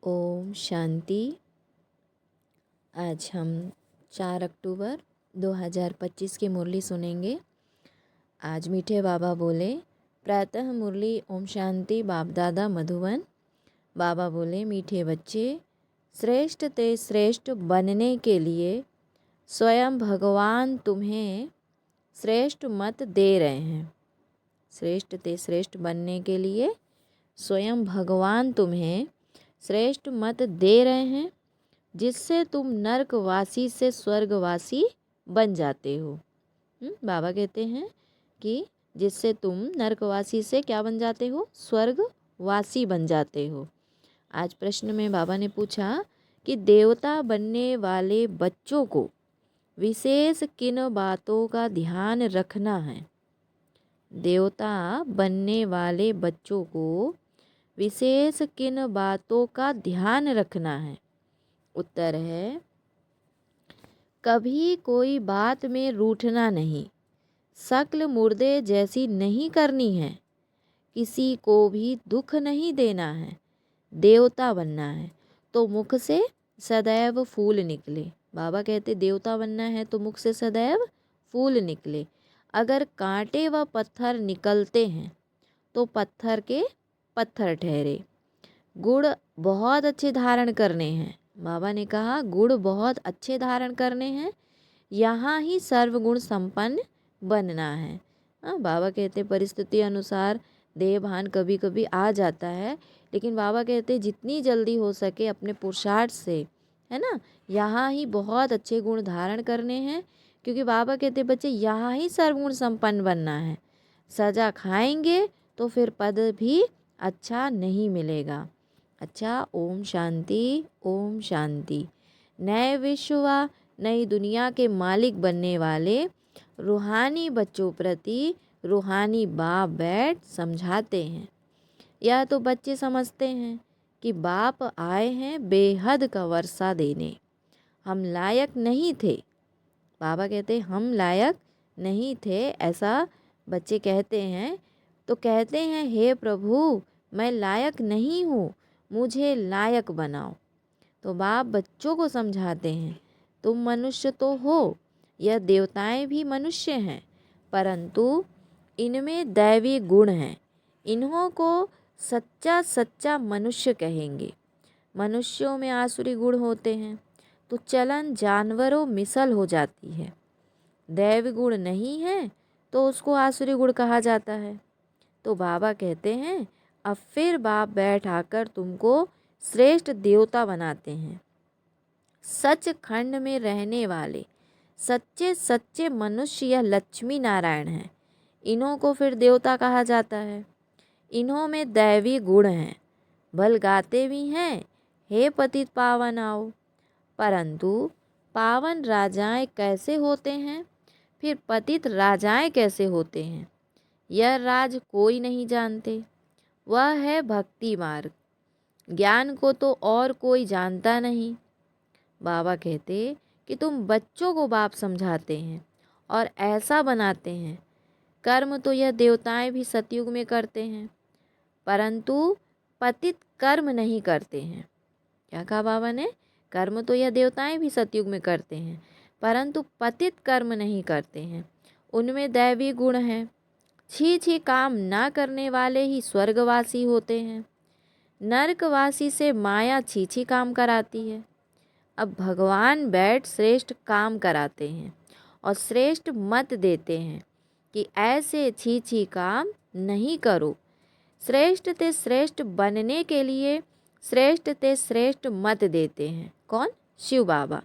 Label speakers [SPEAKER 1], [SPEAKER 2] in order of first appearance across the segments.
[SPEAKER 1] ओम शांति। आज हम 4 अक्टूबर 2025 की मुरली सुनेंगे। आज मीठे बाबा बोले, प्रातः मुरली ओम शांति बाप दादा मधुबन। बाबा बोले, मीठे बच्चे, श्रेष्ठ ते श्रेष्ठ बनने के लिए स्वयं भगवान तुम्हें श्रेष्ठ मत दे रहे हैं। श्रेष्ठ ते श्रेष्ठ बनने के लिए स्वयं भगवान तुम्हें श्रेष्ठ मत दे रहे हैं, जिससे तुम नरकवासी से स्वर्गवासी बन जाते हो। बाबा कहते हैं कि जिससे तुम नरकवासी से क्या बन जाते हो? स्वर्गवासी बन जाते हो। आज प्रश्न में बाबा ने पूछा कि देवता बनने वाले बच्चों को विशेष किन बातों का ध्यान रखना है? देवता बनने वाले बच्चों को विशेष किन बातों का ध्यान रखना है? उत्तर है, कभी कोई बात में रूठना नहीं, शक्ल मुर्दे जैसी नहीं करनी है, किसी को भी दुख नहीं देना है। देवता बनना है तो मुख से सदैव फूल निकले। बाबा कहते देवता बनना है तो मुख से सदैव फूल निकले। अगर कांटे व पत्थर निकलते हैं तो पत्थर के पत्थर ठहरे। गुण बहुत अच्छे धारण करने हैं। बाबा ने कहा गुण बहुत अच्छे धारण करने हैं, यहाँ ही सर्वगुण संपन्न बनना है। बाबा कहते परिस्थिति अनुसार देह भान कभी कभी आ जाता है, लेकिन बाबा कहते जितनी जल्दी हो सके अपने पुरुषार्थ से, है ना, यहाँ ही बहुत अच्छे गुण धारण करने हैं। क्योंकि बाबा कहते बच्चे यहाँ ही सर्वगुण संपन्न बनना है। सजा खाएंगे तो फिर पद भी अच्छा नहीं मिलेगा। अच्छा, ओम शांति, ओम शांति। नए विश्व व नई दुनिया के मालिक बनने वाले रूहानी बच्चों प्रति रूहानी बाप बैठ समझाते हैं। यह तो बच्चे समझते हैं कि बाप आए हैं बेहद का वर्षा देने। हम लायक नहीं थे। बाबा कहते हम लायक नहीं थे, ऐसा बच्चे कहते हैं। तो कहते हैं, हे प्रभु, मैं लायक नहीं हूँ, मुझे लायक बनाओ। तो बाप बच्चों को समझाते हैं, तुम मनुष्य तो हो, यह देवताएं भी मनुष्य हैं, परंतु इनमें दैवी गुण हैं। इन्हों को सच्चा सच्चा मनुष्य कहेंगे। मनुष्यों में आसुरी गुण होते हैं तो चलन जानवरों मिसल हो जाती है। दैव गुण नहीं है तो उसको आसुरी गुण कहा जाता है। तो बाबा कहते हैं अब फिर बाप बैठ आकर तुमको श्रेष्ठ देवता बनाते हैं। सच खंड में रहने वाले सच्चे सच्चे मनुष्य यह लक्ष्मी नारायण हैं। इन्हों को फिर देवता कहा जाता है। इन्हों में दैवी गुण हैं, भल गाते भी हैं, हे पतित पावन आओ। परंतु पावन राजाएं कैसे होते हैं, फिर पतित राजाएं कैसे होते हैं, यह राज कोई नहीं जानते। वह है भक्ति मार्ग। ज्ञान को तो और कोई जानता नहीं। बाबा कहते कि तुम बच्चों को बाप समझाते हैं और ऐसा बनाते हैं। कर्म तो यह देवताएं भी सतयुग में करते हैं, परंतु पतित कर्म नहीं करते हैं। क्या कहा बाबा ने? कर्म तो यह देवताएं भी सतयुग में करते हैं, परंतु पतित कर्म नहीं करते हैं। उनमें दैवी गुण हैं। छी छी काम ना करने वाले ही स्वर्गवासी होते हैं। नरकवासी से माया छी छी काम कराती है। अब भगवान बैठ श्रेष्ठ काम कराते हैं और श्रेष्ठ मत देते हैं कि ऐसे छी छी काम नहीं करो। श्रेष्ठ ते श्रेष्ठ बनने के लिए श्रेष्ठ ते श्रेष्ठ मत देते हैं। कौन? शिव बाबा।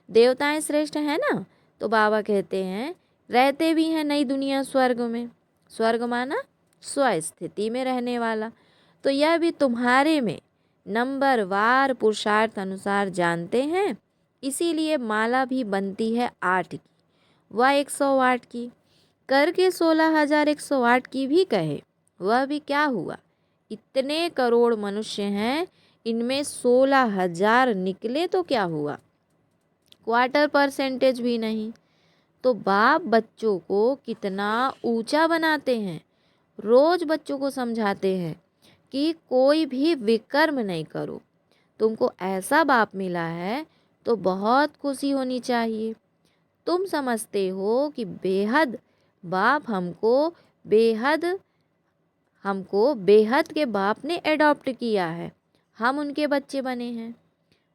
[SPEAKER 1] देवताएं श्रेष्ठ हैं ना, तो बाबा कहते हैं रहते भी हैं नई दुनिया स्वर्ग में। स्वर्ग माना स्वस्थिति में रहने वाला। तो यह भी तुम्हारे में नंबर वार पुरुषार्थ अनुसार जानते हैं। इसीलिए माला भी बनती है 8 की, वह 108 की, करके 16,108 की भी कहे, वह भी क्या हुआ? इतने करोड़ मनुष्य हैं, इनमें 16,000 निकले तो क्या हुआ? क्वार्टर परसेंटेज भी नहीं। तो बाप बच्चों को कितना ऊंचा बनाते हैं। रोज बच्चों को समझाते हैं कि कोई भी विकर्म नहीं करो, तुमको ऐसा बाप मिला है तो बहुत खुशी होनी चाहिए। तुम समझते हो कि बेहद बाप हमको बेहद के बाप ने एडॉप्ट किया है, हम उनके बच्चे बने हैं।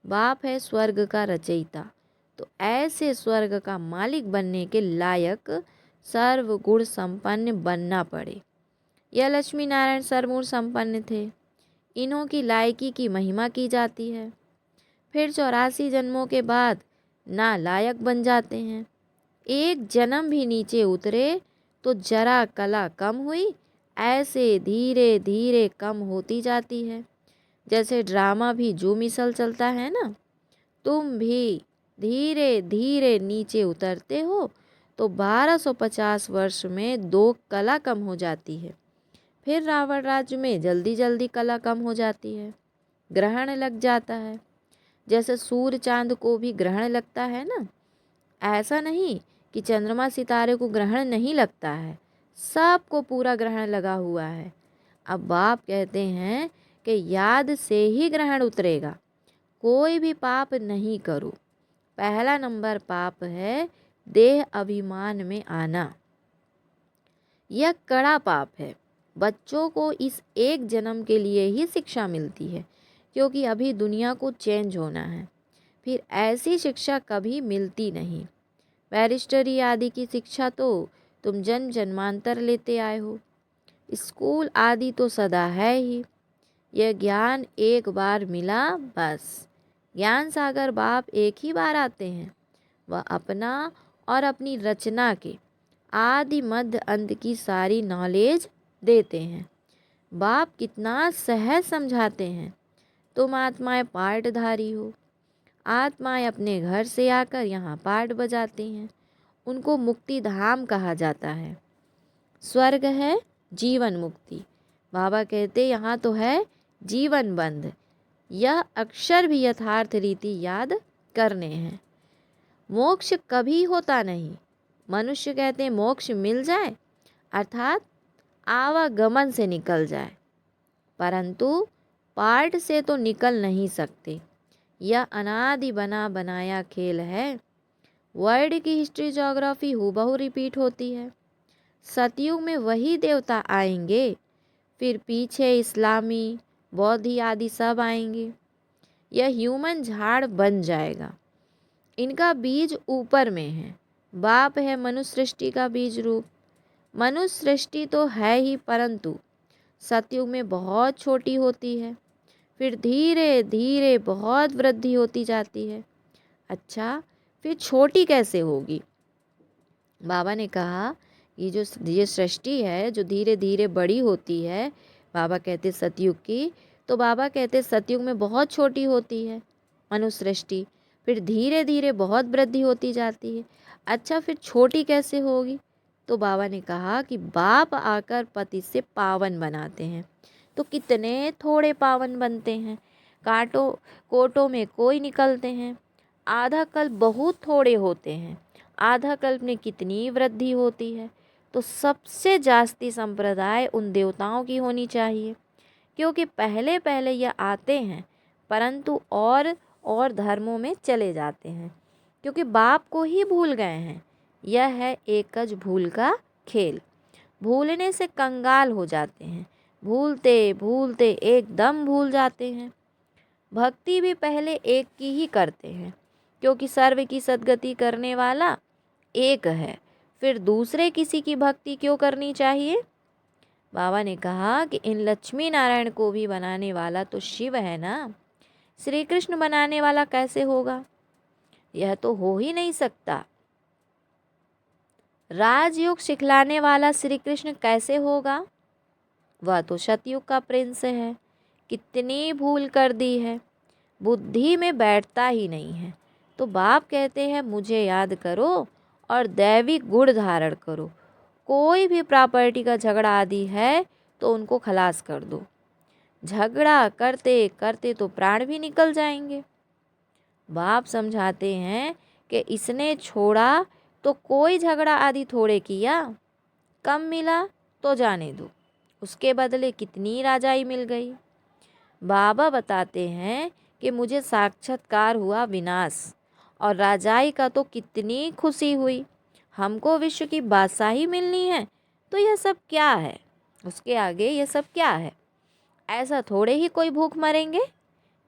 [SPEAKER 1] बाप है स्वर्ग का रचयिता, तो ऐसे स्वर्ग का मालिक बनने के लायक सर्वगुण संपन्न बनना पड़े। यह लक्ष्मी नारायण सर्वगुण संपन्न थे। इन्हों की लायकी की महिमा की जाती है। फिर 84 जन्मों के बाद ना लायक बन जाते हैं। एक जन्म भी नीचे उतरे तो जरा कला कम हुई, ऐसे धीरे धीरे कम होती जाती है। जैसे ड्रामा भी जो मिसल चलता है ना, तुम भी धीरे धीरे नीचे उतरते हो तो 1250 वर्ष में 2 कला कम हो जाती है। फिर रावण राज्य में जल्दी जल्दी कला कम हो जाती है, ग्रहण लग जाता है। जैसे सूर्य चांद को भी ग्रहण लगता है ना, ऐसा नहीं कि चंद्रमा सितारे को ग्रहण नहीं लगता है, सबको पूरा ग्रहण लगा हुआ है। अब बाप कहते हैं कि याद से ही ग्रहण उतरेगा, कोई भी पाप नहीं करो। पहला नंबर पाप है देह अभिमान में आना, यह कड़ा पाप है। बच्चों को इस एक जन्म के लिए ही शिक्षा मिलती है, क्योंकि अभी दुनिया को चेंज होना है। फिर ऐसी शिक्षा कभी मिलती नहीं। बैरिस्टरी आदि की शिक्षा तो तुम जन्म जन्मांतर लेते आए हो, स्कूल आदि तो सदा है ही। यह ज्ञान एक बार मिला बस। ज्ञान सागर बाप एक ही बार आते हैं। वह अपना और अपनी रचना के आदि मध्य अंत की सारी नॉलेज देते हैं। बाप कितना सहज समझाते हैं। तुम आत्माएं पाठधारी हो, आत्माएं अपने घर से आकर यहाँ पाठ बजाती हैं। उनको मुक्ति धाम कहा जाता है। स्वर्ग है जीवन मुक्ति, बाबा कहते यहाँ तो है जीवन बंध। यह अक्षर भी यथार्थ रीति याद करने हैं। मोक्ष कभी होता नहीं। मनुष्य कहते हैं मोक्ष मिल जाए अर्थात आवागमन से निकल जाए, परंतु पाठ से तो निकल नहीं सकते। यह अनादि बना बनाया खेल है। वर्ल्ड की हिस्ट्री ज्योग्राफी हूबहू रिपीट होती है। सतयुग में वही देवता आएंगे, फिर पीछे इस्लामी बौद्धी आदि सब आएंगे। यह ह्यूमन झाड़ बन जाएगा। इनका बीज ऊपर में है। बाप है मनुष्य सृष्टि का बीज रूप। मनुष्य सृष्टि तो है ही, परंतु सतयुग में बहुत छोटी होती है, फिर धीरे धीरे बहुत वृद्धि होती जाती है। अच्छा, फिर छोटी कैसे होगी? बाबा ने कहा ये सृष्टि है जो धीरे धीरे बड़ी होती है, बाबा कहते सतयुग की, तो बाबा कहते सतयुग में बहुत छोटी होती है मनुष्य सृष्टि, फिर धीरे धीरे बहुत वृद्धि होती जाती है। अच्छा, फिर छोटी कैसे होगी? तो बाबा ने कहा कि बाप आकर पति से पावन बनाते हैं, तो कितने थोड़े पावन बनते हैं। कोटों में कोई निकलते हैं। आधा कल्प बहुत थोड़े होते हैं, आधा कल्प में कितनी वृद्धि होती है। तो सबसे जास्ती संप्रदाय उन देवताओं की होनी चाहिए, क्योंकि पहले पहले यह आते हैं, परंतु और धर्मों में चले जाते हैं, क्योंकि बाप को ही भूल गए हैं। यह है एकज भूल का खेल। भूलने से कंगाल हो जाते हैं, भूलते भूलते एकदम भूल जाते हैं। भक्ति भी पहले एक की ही करते हैं, क्योंकि सर्व की सद्गति करने वाला एक है, फिर दूसरे किसी की भक्ति क्यों करनी चाहिए? बाबा ने कहा कि इन लक्ष्मी नारायण को भी बनाने वाला तो शिव है ना, श्री कृष्ण बनाने वाला कैसे होगा? यह तो हो ही नहीं सकता। राजयोग सिखलाने वाला श्री कृष्ण कैसे होगा? वह तो सतयुग का प्रिंस है। कितनी भूल कर दी है, बुद्धि में बैठता ही नहीं है। तो बाप कहते हैं मुझे याद करो और दैविक गुण धारण करो। कोई भी प्रॉपर्टी का झगड़ा आदि है तो उनको खलास कर दो। झगड़ा करते करते तो प्राण भी निकल जाएंगे। बाप समझाते हैं कि इसने छोड़ा तो कोई झगड़ा आदि थोड़े किया, कम मिला तो जाने दो, उसके बदले कितनी राजाई मिल गई। बाबा बताते हैं कि मुझे साक्षात्कार हुआ विनाश, और राजाई का तो कितनी खुशी हुई, हमको विश्व की बादशाही मिलनी है। तो यह सब क्या है? उसके आगे यह सब क्या है? ऐसा थोड़े ही कोई भूख मरेंगे।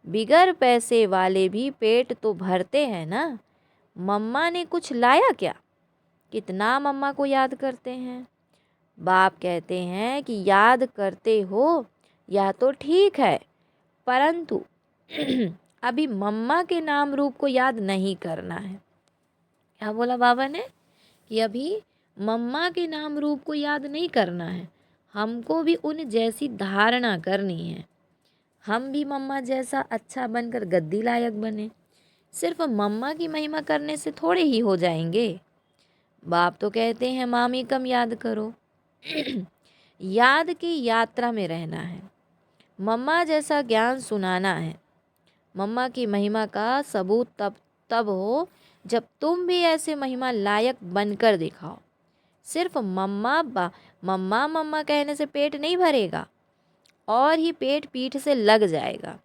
[SPEAKER 1] बिगर पैसे वाले भी पेट तो भरते हैं ना। मम्मा ने कुछ लाया क्या? कितना मम्मा को याद करते हैं। बाप कहते हैं कि याद करते हो, यह तो ठीक है, परंतु अभी मम्मा के नाम रूप को याद नहीं करना है। क्या बोला बाबा ने? कि अभी मम्मा के नाम रूप को याद नहीं करना है, हमको भी उन जैसी धारणा करनी है। हम भी मम्मा जैसा अच्छा बनकर गद्दी लायक बने। सिर्फ मम्मा की महिमा करने से थोड़े ही हो जाएंगे। बाप तो कहते हैं मामी कम याद करो। याद की यात्रा में रहना है, मम्मा जैसा ज्ञान सुनाना है। मम्मा की महिमा का सबूत तब हो जब तुम भी ऐसे महिमा लायक बनकर दिखाओ। सिर्फ मम्मा मम्मा कहने से पेट नहीं भरेगा, और ही पेट पीठ से लग जाएगा।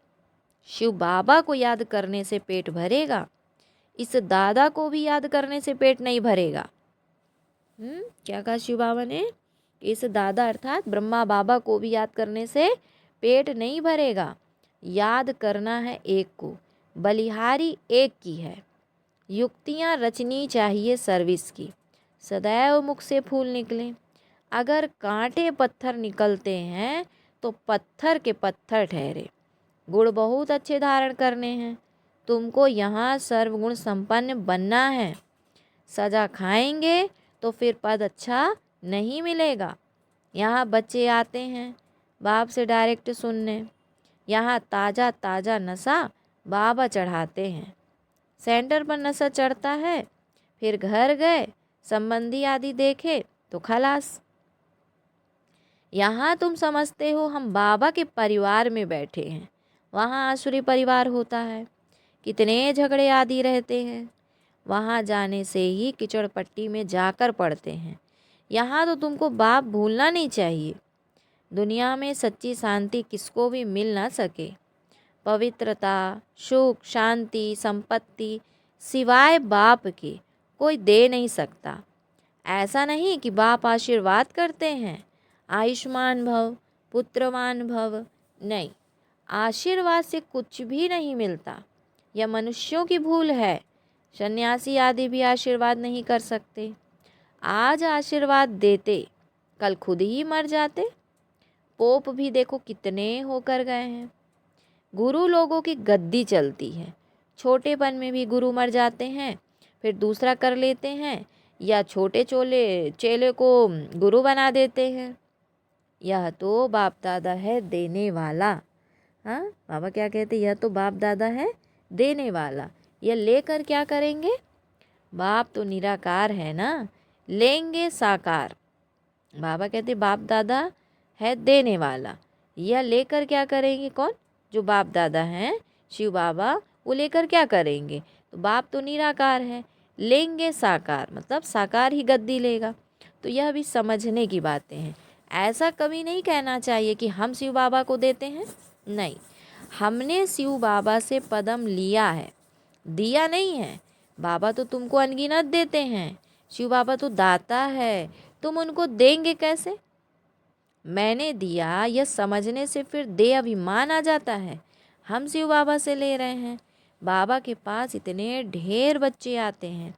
[SPEAKER 1] शिव बाबा को याद करने से पेट भरेगा, इस दादा को भी याद करने से पेट नहीं भरेगा। क्या कहा शिव बाबा ने? इस दादा अर्थात ब्रह्मा बाबा को भी याद करने से पेट नहीं भरेगा। याद करना है एक को, बलिहारी एक की है। युक्तियाँ रचनी चाहिए सर्विस की, सदैव मुख से फूल निकले। अगर कांटे पत्थर निकलते हैं तो पत्थर के पत्थर ठहरे। गुण बहुत अच्छे धारण करने हैं, तुमको यहाँ सर्वगुण संपन्न बनना है। सजा खाएंगे तो फिर पद अच्छा नहीं मिलेगा। यहाँ बच्चे आते हैं बाप से डायरेक्ट सुनने, यहाँ ताज़ा ताज़ा नशा बाबा चढ़ाते हैं। सेंटर पर नशा चढ़ता है, फिर घर गए संबंधी आदि देखे तो खलास। यहाँ तुम समझते हो हम बाबा के परिवार में बैठे हैं, वहाँ आसुरी परिवार होता है, कितने झगड़े आदि रहते हैं। वहाँ जाने से ही कीचड़ पट्टी में जाकर पड़ते हैं। यहाँ तो तुमको बाप भूलना नहीं चाहिए। दुनिया में सच्ची शांति किसको भी मिल ना सके। पवित्रता, सुख, शांति, संपत्ति सिवाय बाप के कोई दे नहीं सकता। ऐसा नहीं कि बाप आशीर्वाद करते हैं आयुष्मान भव, पुत्रवान भव, नहीं, आशीर्वाद से कुछ भी नहीं मिलता। यह मनुष्यों की भूल है। सन्यासी आदि भी आशीर्वाद नहीं कर सकते। आज आशीर्वाद देते, कल खुद ही मर जाते। पोप भी देखो कितने होकर गए हैं। गुरु लोगों की गद्दी चलती है, छोटेपन में भी गुरु मर जाते हैं, फिर दूसरा कर लेते हैं, या छोटे चेले को गुरु बना देते हैं। यह तो बाप दादा है देने वाला। हाँ, बाबा क्या कहते? यह तो बाप दादा है देने वाला। यह लेकर क्या करेंगे? बाप तो निराकार है ना, लेंगे साकार। बाबा कहते बाप दादा है देने वाला, यह लेकर क्या करेंगे? कौन? जो बाप दादा हैं शिव बाबा, वो लेकर क्या करेंगे? तो बाप तो निराकार है, लेंगे साकार, मतलब साकार ही गद्दी लेगा। तो यह भी समझने की बातें हैं। ऐसा कभी नहीं कहना चाहिए कि हम शिव बाबा को देते हैं। नहीं, हमने शिव बाबा से पदम लिया है, दिया नहीं है। बाबा तो तुमको अनगिनत देते हैं, शिव बाबा तो दाता है, तुम उनको देंगे कैसे? मैंने दिया यह समझने से फिर दे अभिमान आ जाता है। हम शिव बाबा से ले रहे हैं। बाबा के पास इतने ढेर बच्चे आते हैं,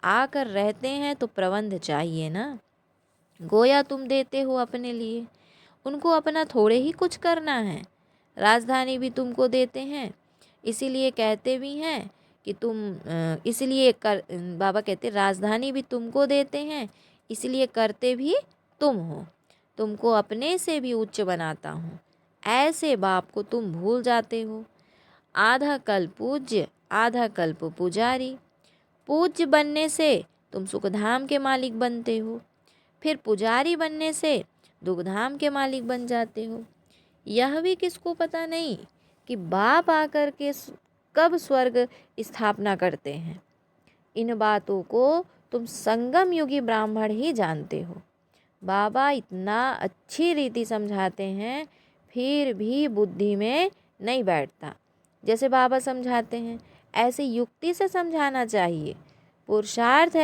[SPEAKER 1] आकर रहते हैं, तो प्रबंध चाहिए ना। गोया तुम देते हो अपने लिए, उनको अपना थोड़े ही कुछ करना है। राजधानी भी तुमको देते हैं, इसीलिए कहते भी हैं कि बाबा कहते राजधानी भी तुमको देते हैं, इसलिए करते भी तुम हो। तुमको अपने से भी उच्च बनाता हूँ, ऐसे बाप को तुम भूल जाते हो। आधा कल्प पूज्य, आधा कल्प पुजारी। पूज्य बनने से तुम सुखधाम के मालिक बनते हो, फिर पुजारी बनने से दुखधाम के मालिक बन जाते हो। यह भी किसको पता नहीं कि बाप आकर के कब स्वर्ग स्थापना करते हैं। इन बातों को तुम संगम युगी ब्राह्मण ही जानते हो। बाबा इतना अच्छी रीति समझाते हैं, फिर भी बुद्धि में नहीं बैठता। जैसे बाबा समझाते हैं ऐसे युक्ति से समझाना चाहिए। पुरुषार्थ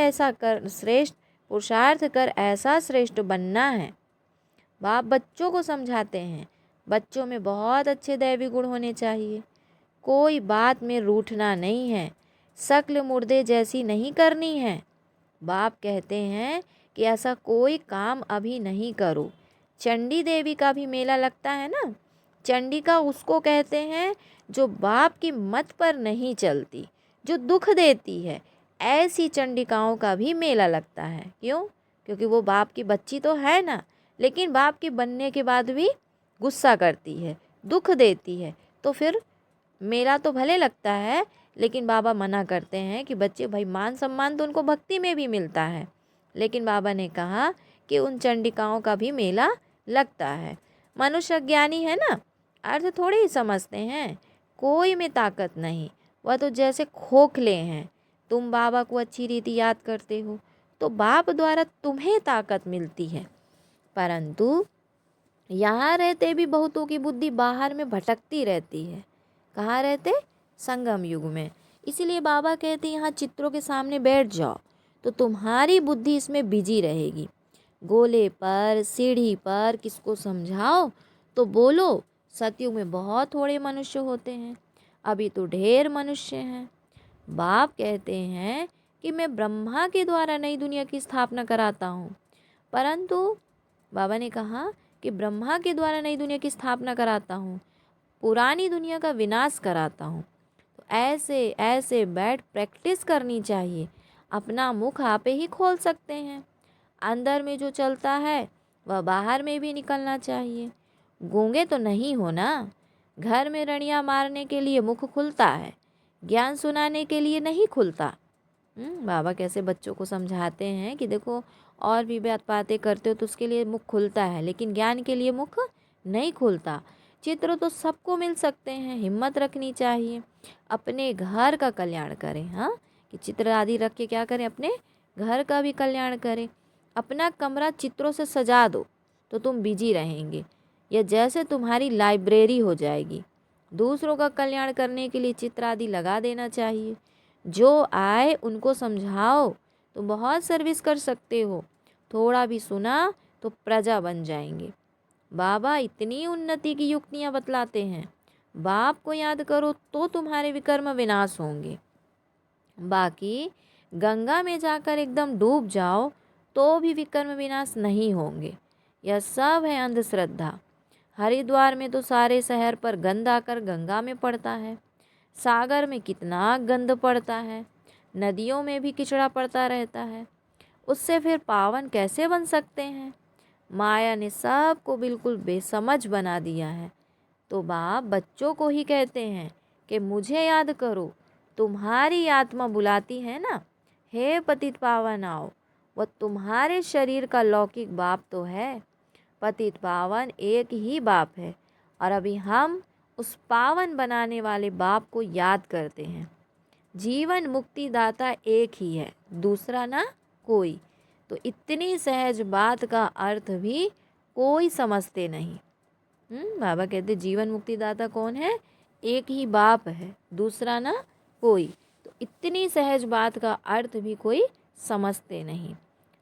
[SPEAKER 1] कर ऐसा श्रेष्ठ बनना है। बाप बच्चों को समझाते हैं बच्चों में बहुत अच्छे दैवी गुण होने चाहिए। कोई बात में रूठना नहीं है, शक्ल मुर्दे जैसी नहीं करनी है। बाप कहते हैं कि ऐसा कोई काम अभी नहीं करो। चंडी देवी का भी मेला लगता है ना। चंडिका उसको कहते हैं जो बाप की मत पर नहीं चलती, जो दुख देती है। ऐसी चंडिकाओं का भी मेला लगता है। क्यों? क्योंकि वो बाप की बच्ची तो है ना, लेकिन बाप की बनने के बाद भी गुस्सा करती है, दुख देती है। तो फिर मेला तो भले लगता है, लेकिन बाबा मना करते हैं कि बच्चे भाई मान सम्मान तो उनको भक्ति में भी मिलता है, लेकिन बाबा ने कहा कि उन चंडिकाओं का भी मेला लगता है। मनुष्य ज्ञानी है ना, अर्थ थोड़े ही समझते हैं। कोई में ताकत नहीं, वह तो जैसे खोखले हैं। तुम बाबा को अच्छी रीति याद करते हो तो बाप द्वारा तुम्हें ताकत मिलती है, परंतु यहाँ रहते भी बहुतों की बुद्धि बाहर में भटकती रहती है। कहाँ रहते? संगम युग में। इसीलिए बाबा कहते हैं यहाँ चित्रों के सामने बैठ जाओ तो तुम्हारी बुद्धि इसमें बिजी रहेगी। गोले पर, सीढ़ी पर किसको समझाओ तो बोलो सतयुग में बहुत थोड़े मनुष्य होते हैं, अभी तो ढेर मनुष्य हैं। बाप कहते हैं कि मैं ब्रह्मा के द्वारा नई दुनिया की स्थापना कराता हूँ, परंतु बाबा ने कहा कि ब्रह्मा के द्वारा नई दुनिया की स्थापना कराता हूँ, पुरानी दुनिया का विनाश कराता हूँ। तो ऐसे ऐसे बैठ प्रैक्टिस करनी चाहिए। अपना मुख आपे ही खोल सकते हैं। अंदर में जो चलता है वह बाहर में भी निकलना चाहिए। गूंगे तो नहीं हो ना। घर में रड़ियाँ मारने के लिए मुख खुलता है, ज्ञान सुनाने के लिए नहीं खुलता। बाबा कैसे बच्चों को समझाते हैं कि देखो और भी बातें करते हो तो उसके लिए मुख खुलता है, लेकिन ज्ञान के लिए मुख नहीं खुलता। चित्र तो सबको मिल सकते हैं, हिम्मत रखनी चाहिए। अपने घर का कल्याण करें। हाँ, कि चित्र आदि रख के क्या करें? अपने घर का भी कल्याण करें। अपना कमरा चित्रों से सजा दो तो तुम बिजी रहेंगे, या जैसे तुम्हारी लाइब्रेरी हो जाएगी। दूसरों का कल्याण करने के लिए चित्र आदि लगा देना चाहिए। जो आए उनको समझाओ, तुम बहुत सर्विस कर सकते हो। थोड़ा भी सुना तो प्रजा बन जाएंगे। बाबा इतनी उन्नति की युक्तियाँ बतलाते हैं। बाप को याद करो तो तुम्हारे विकर्म विनाश होंगे। बाकी गंगा में जाकर एकदम डूब जाओ तो भी विकर्म विनाश नहीं होंगे। यह सब है अंधश्रद्धा। हरिद्वार में तो सारे शहर पर गंद आकर गंगा में पड़ता है। सागर में कितना गंद पड़ता है। नदियों में भी किचड़ा पड़ता रहता है। उससे फिर पावन कैसे बन सकते हैं? माया ने सबको बिल्कुल बेसमझ बना दिया है। तो बाप बच्चों को ही कहते हैं कि मुझे याद करो, तुम्हारी आत्मा बुलाती है ना। हे पतित पावन आओ। वह तुम्हारे शरीर का लौकिक बाप तो है। पतित पावन एक ही बाप है, और अभी हम उस पावन बनाने वाले बाप को याद करते हैं। जीवन मुक्ति दाता एक ही है, दूसरा ना कोई। तो इतनी सहज बात का अर्थ भी कोई समझते नहीं। बाबा कहते जीवन मुक्ति दाता कौन है? एक ही बाप है, दूसरा ना कोई। तो इतनी सहज बात का अर्थ भी कोई समझते नहीं।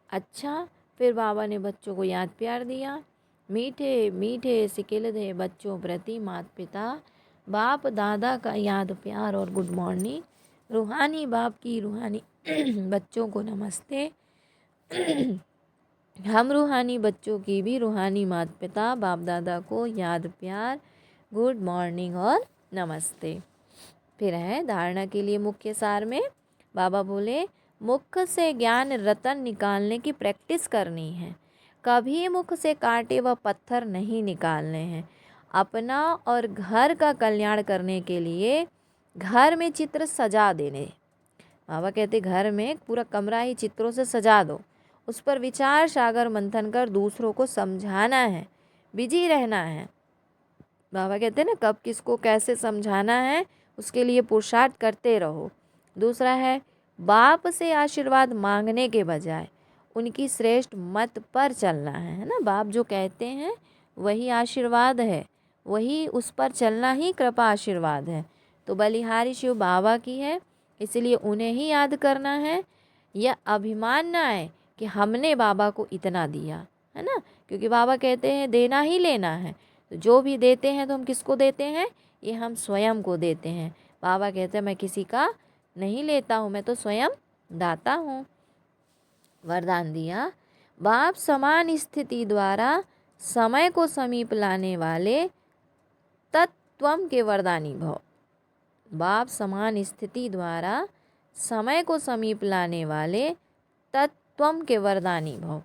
[SPEAKER 1] अच्छा, फिर बाबा ने बच्चों को याद प्यार दिया। मीठे मीठे सिकिलधे बच्चों प्रति माता पिता बाप दादा का याद प्यार और गुड मॉर्निंग। रूहानी बाप की रूहानी बच्चों को नमस्ते। हम रूहानी बच्चों की भी रूहानी माता पिता बाप दादा को याद प्यार, गुड मॉर्निंग और नमस्ते। फिर है धारणा के लिए मुख्य सार में बाबा बोले मुख से ज्ञान रतन निकालने की प्रैक्टिस करनी है। कभी मुख से कांटे व पत्थर नहीं निकालने हैं। अपना और घर का कल्याण करने के लिए घर में चित्र सजा देने। बाबा कहते घर में पूरा कमरा ही चित्रों से सजा दो, उस पर विचार सागर मंथन कर दूसरों को समझाना है, बिजी रहना है। बाबा कहते हैं ना कब किसको कैसे समझाना है, उसके लिए पुरुषार्थ करते रहो। दूसरा है बाप से आशीर्वाद मांगने के बजाय उनकी श्रेष्ठ मत पर चलना है ना। बाप जो कहते हैं वही आशीर्वाद है, वही उस पर चलना ही कृपा आशीर्वाद है। तो बलिहारी शिव बाबा की है, इसलिए उन्हें ही याद करना है। यह अभिमान ना है कि हमने बाबा को इतना दिया, है ना, क्योंकि बाबा कहते हैं देना ही लेना है। तो जो भी देते हैं तो हम किसको देते हैं? ये हम स्वयं को देते हैं। बाबा कहते हैं मैं किसी का नहीं लेता हूँ, मैं तो स्वयं दाता हूँ। वरदान दिया, बाप समान स्थिति द्वारा समय को समीप लाने वाले तत्त्वम के वरदानी भव। बाप समान स्थिति द्वारा समय को समीप लाने वाले तत्त्वम के वरदानी भव।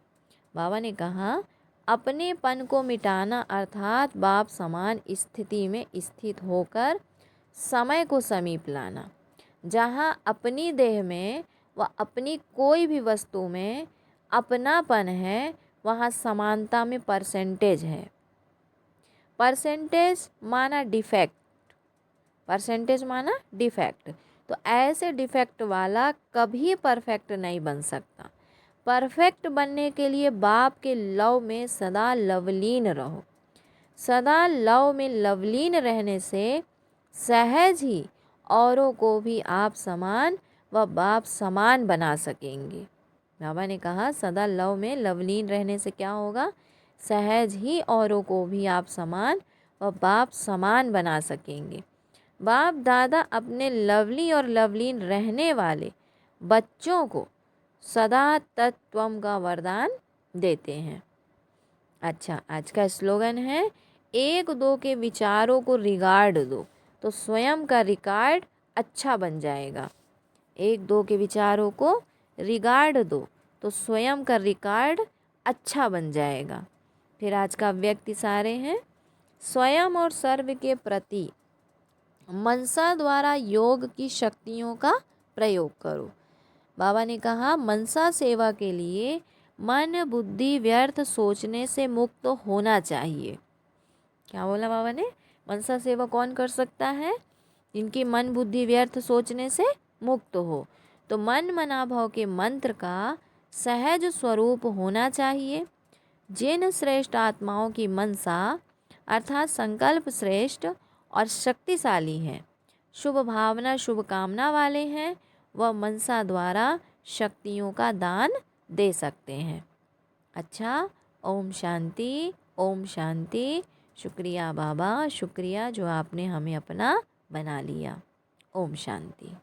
[SPEAKER 1] बाबा ने कहा अपनेपन को मिटाना अर्थात बाप समान स्थिति में स्थित होकर समय को समीप लाना। जहाँ अपनी देह में व अपनी कोई भी वस्तु में अपनापन है, वहाँ समानता में परसेंटेज है। परसेंटेज माना डिफेक्ट, परसेंटेज माना डिफेक्ट। तो ऐसे डिफेक्ट वाला कभी परफेक्ट नहीं बन सकता। परफेक्ट बनने के लिए बाप के लव में सदा लवलीन रहो। सदा लव में लवलीन रहने से सहज ही औरों को भी आप समान व बाप समान बना सकेंगे। बाबा ने कहा सदा लव में लवलीन रहने से क्या होगा? सहज ही औरों को भी आप समान व बाप समान बना सकेंगे। बाप दादा अपने लवली और लवलीन रहने वाले बच्चों को सदा तत्त्वम का वरदान देते हैं। अच्छा, आज का स्लोगन है एक दो के विचारों को रिगार्ड दो तो स्वयं का रिकॉर्ड अच्छा बन जाएगा। एक दो के विचारों को रिगार्ड दो तो स्वयं का रिकॉर्ड अच्छा बन जाएगा। फिर आज का व्यक्ति सारे हैं, स्वयं और सर्व के प्रति मनसा द्वारा योग की शक्तियों का प्रयोग करो। बाबा ने कहा मनसा सेवा के लिए मन बुद्धि व्यर्थ सोचने से मुक्त होना चाहिए। क्या बोला बाबा ने? मनसा सेवा कौन कर सकता है? जिनकी मन बुद्धि व्यर्थ सोचने से मुक्त हो। तो मन मनाभव के मंत्र का सहज स्वरूप होना चाहिए। जिन श्रेष्ठ आत्माओं की मनसा अर्थात संकल्प श्रेष्ठ और शक्तिशाली हैं, शुभ भावना शुभ कामना वाले हैं, वह मनसा द्वारा शक्तियों का दान दे सकते हैं। अच्छा, ओम शांति, ओम शांति। शुक्रिया बाबा, शुक्रिया जो आपने हमें अपना बना लिया। ओम शांति।